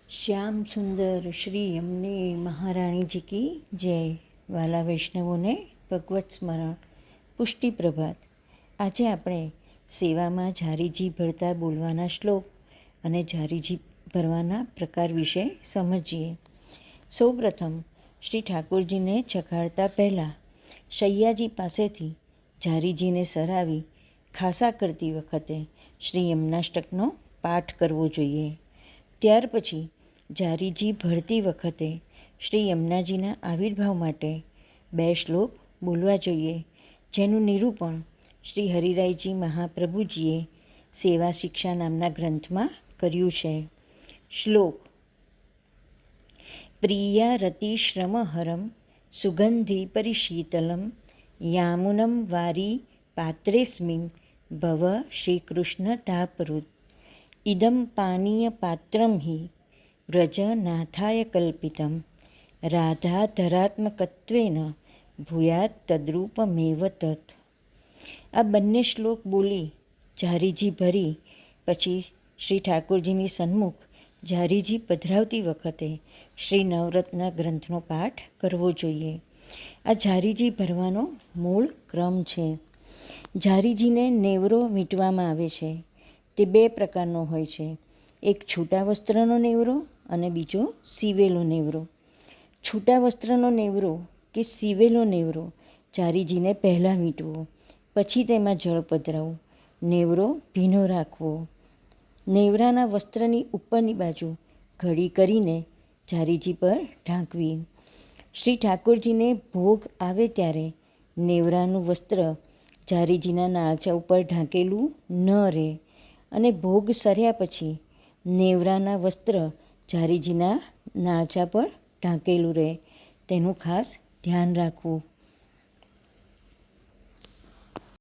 શ્યામ સુંદર શ્રી અમને મહારાણીજી કી જય. વાલા વૈષ્ણવોને ભગવત સ્મરણ. પુષ્ટિ પ્રભાત. આજે આપણે સેવામાં ઝારીજી ભરતા બોલવાના શ્લોક અને ઝારીજી ભરવાના પ્રકાર વિશે સમજીએ. સૌપ્રથમ શ્રી ઠાકોરજીને ચખાડતા પહેલાં શૈયાજી પાસેથી ઝારીજીને સરાવી ખાસા કરતી વખતે શ્રી યમનાષ્ટકનો પાઠ કરવો જોઈએ. ત્યાર પછી ઝારીજી ભરતી વખતે શ્રી યમુનાજીના આવિર્ભાવ માટે 2 શ્લોક બોલવા જોઈએ, જેનું નિરૂપણ શ્રી હરિરાયજી મહાપ્રભુજીએ સેવા શિક્ષા નામના ગ્રંથમાં કર્યું છે. શ્લોક: પ્રિયા રતિશ્રમહરમ સુગંધિ પરિશીતલમ યામુનમ વારી પાત્રેસ્મિન ભવ શ્રીકૃષ્ણ તાપરુત ઇદમ પાનીય પાત્રમ હિ વ્રજનાથાય કલ્પિતમ રાધાધરાત્મકત્વેન ભૂયાત તદ્રૂપમેવ તત. આ બંને શ્લોક બોલી ઝારીજી ભરી પછી શ્રી ઠાકોરજીની સન્મુખ ઝારીજી પધરાવતી વખતે શ્રી નવરત્ન ગ્રંથનો પાઠ કરવો જોઈએ. આ ઝારીજી ભરવાનો મૂળ ક્રમ છે. ઝારીજીને નેવરો વીંટવામાં આવે છે. તે 2 પ્રકારનો હોય છે. એક છૂટા વસ્ત્રનો નેવરો અને બીજો સીવેલો નેવરો. છૂટા વસ્ત્રનો નેવરો કે સીવેલો નેવરો ઝારીજીને પહેલાં વીંટવો, પછી તેમાં જળ પધરાવવું, નેવરો ભીનો રાખવો. નેવરાના વસ્ત્રની ઉપરની બાજુ ઘડી કરીને ઝારીજી પર ઢાંકવી. શ્રી ઠાકોરજીને ભોગ આવે ત્યારે નેવરાનું વસ્ત્ર ઝારીજીના નાળચા ઉપર ઢાંકેલું ન રહે અને ભોગ સર્યા પછી નેવરાના વસ્ત્ર ઝારીજીના નાળચા પર ઢાંકેલું રહે, તેનું ખાસ ધ્યાન રાખવું.